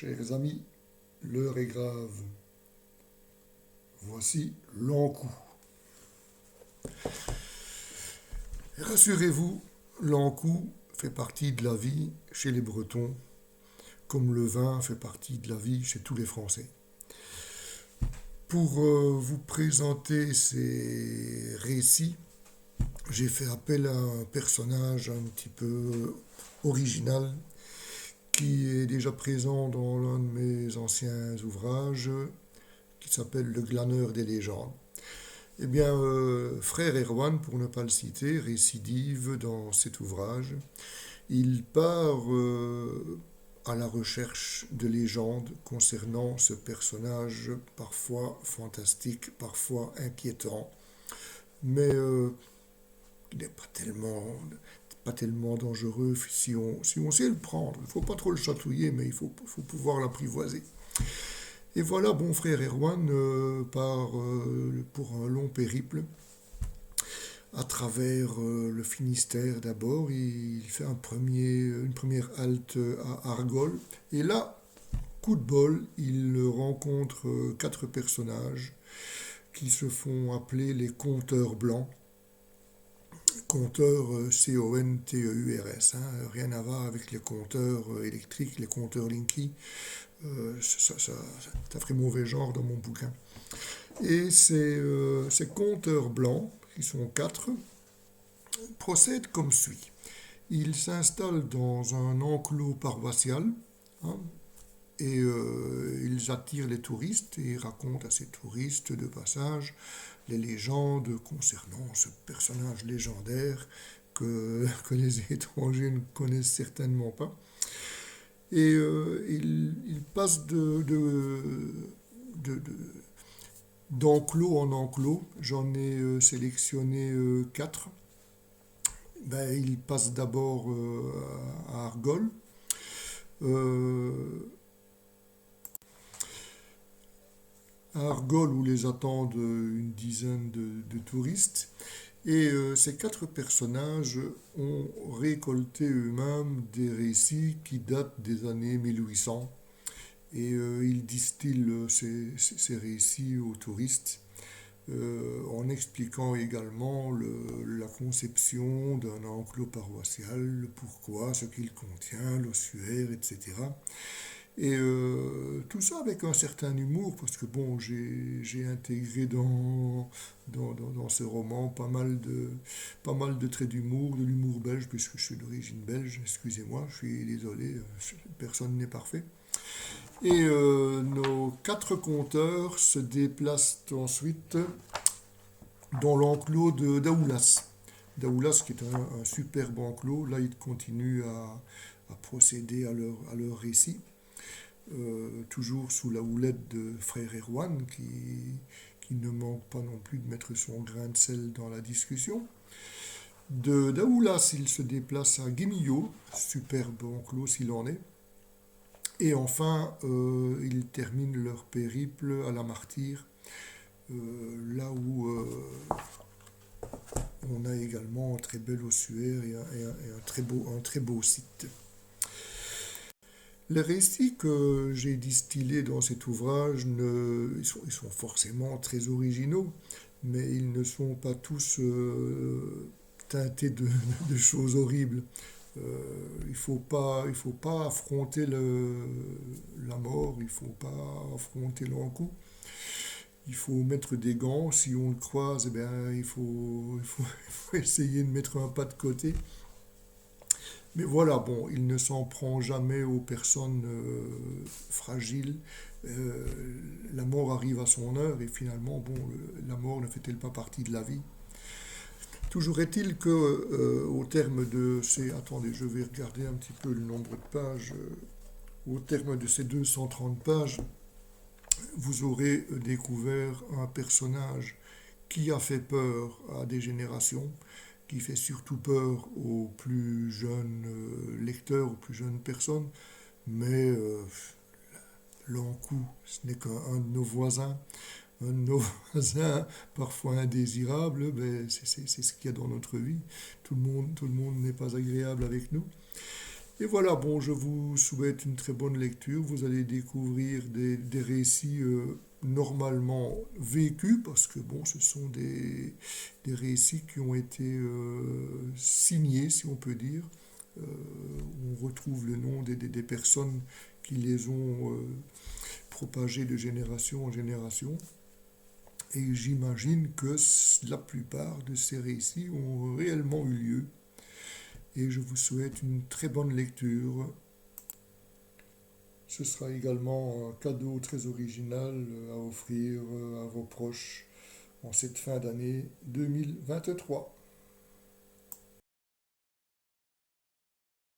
Chers amis, l'heure est grave. Voici l'encou. Rassurez-vous, l'encou fait partie de la vie chez les Bretons, comme le vin fait partie de la vie chez tous les Français. Pour vous présenter ces récits, j'ai fait appel à un personnage un petit peu original qui est déjà présent dans l'un de mes anciens ouvrages qui s'appelle Le glaneur des légendes. Eh bien, frère Erwan, pour ne pas le citer, récidive dans cet ouvrage. Il part à la recherche de légendes concernant ce personnage parfois fantastique, parfois inquiétant, mais il n'est pas tellement dangereux si on sait le prendre. Il ne faut pas trop le chatouiller, mais il faut pouvoir l'apprivoiser. Et voilà, bon frère Erwan part pour un long périple à travers le Finistère d'abord. Il fait une première halte à Argol. Et là, coup de bol, il rencontre quatre personnages qui se font appeler les Conteurs Blancs. Compteurs Conteurs, rien à voir avec les compteurs électriques, les compteurs Linky. Ça ferait mauvais genre dans mon bouquin. Et ces compteurs blancs, qui sont quatre, procèdent comme suit. Ils s'installent dans un enclos paroissial, hein, et ils attirent les touristes et racontent à ces touristes de passage les légendes concernant ce personnage légendaire que les étrangers ne connaissent certainement pas. Et il passe d'enclos en enclos. J'en ai sélectionné quatre. Il passe d'abord à Argol. À Argol où les attendent une dizaine de touristes. Et ces quatre personnages ont récolté eux-mêmes des récits qui datent des années 1800. Et ils distillent ces récits aux touristes en expliquant également la conception d'un enclos paroissial, le pourquoi, ce qu'il contient, l'ossuaire, etc. Et tout ça avec un certain humour, parce que bon, j'ai intégré dans ce roman pas mal de traits d'humour, de l'humour belge, puisque je suis d'origine belge, excusez-moi, je suis désolé, personne n'est parfait. Et nos quatre conteurs se déplacent ensuite dans l'enclos de Daoulas. Daoulas qui est un superbe enclos, là ils continuent à procéder à leur récit. Toujours sous la houlette de frère Erwan, qui ne manque pas non plus de mettre son grain de sel dans la discussion. De Daoulas, il se déplace à Guémillot, superbe enclos s'il en est. Et enfin, ils terminent leur périple à la Martyre, là où on a également un très bel ossuaire et un très beau site. Les récits que j'ai distillés dans cet ouvrage, ils sont forcément très originaux, mais ils ne sont pas tous teintés de choses horribles. Il faut pas affronter la mort, il faut pas affronter l'encou. Il faut mettre des gants, si on le croise, eh bien, il faut essayer de mettre un pas de côté. Mais voilà, bon, il ne s'en prend jamais aux personnes fragiles. Euh, la mort arrive à son heure et finalement, bon, la mort ne fait-elle pas partie de la vie? Toujours est-il que, au terme de ces... Attendez, je vais regarder un petit peu le nombre de pages. Au terme de ces 230 pages, vous aurez découvert un personnage qui a fait peur à des générations, qui fait surtout peur aux plus jeunes lecteurs, aux plus jeunes personnes, mais l'encou, ce n'est qu'un de nos voisins. Un de nos voisins, parfois indésirables, c'est ce qu'il y a dans notre vie. Tout le monde n'est pas agréable avec nous. Et voilà, bon, je vous souhaite une très bonne lecture. Vous allez découvrir des récits normalement vécus, parce que bon, ce sont des récits qui ont été signés, si on peut dire. Euh, on retrouve le nom des personnes qui les ont propagés de génération en génération. Et j'imagine que la plupart de ces récits ont réellement eu lieu. Et je vous souhaite une très bonne lecture. Ce sera également un cadeau très original à offrir à vos proches en cette fin d'année 2023.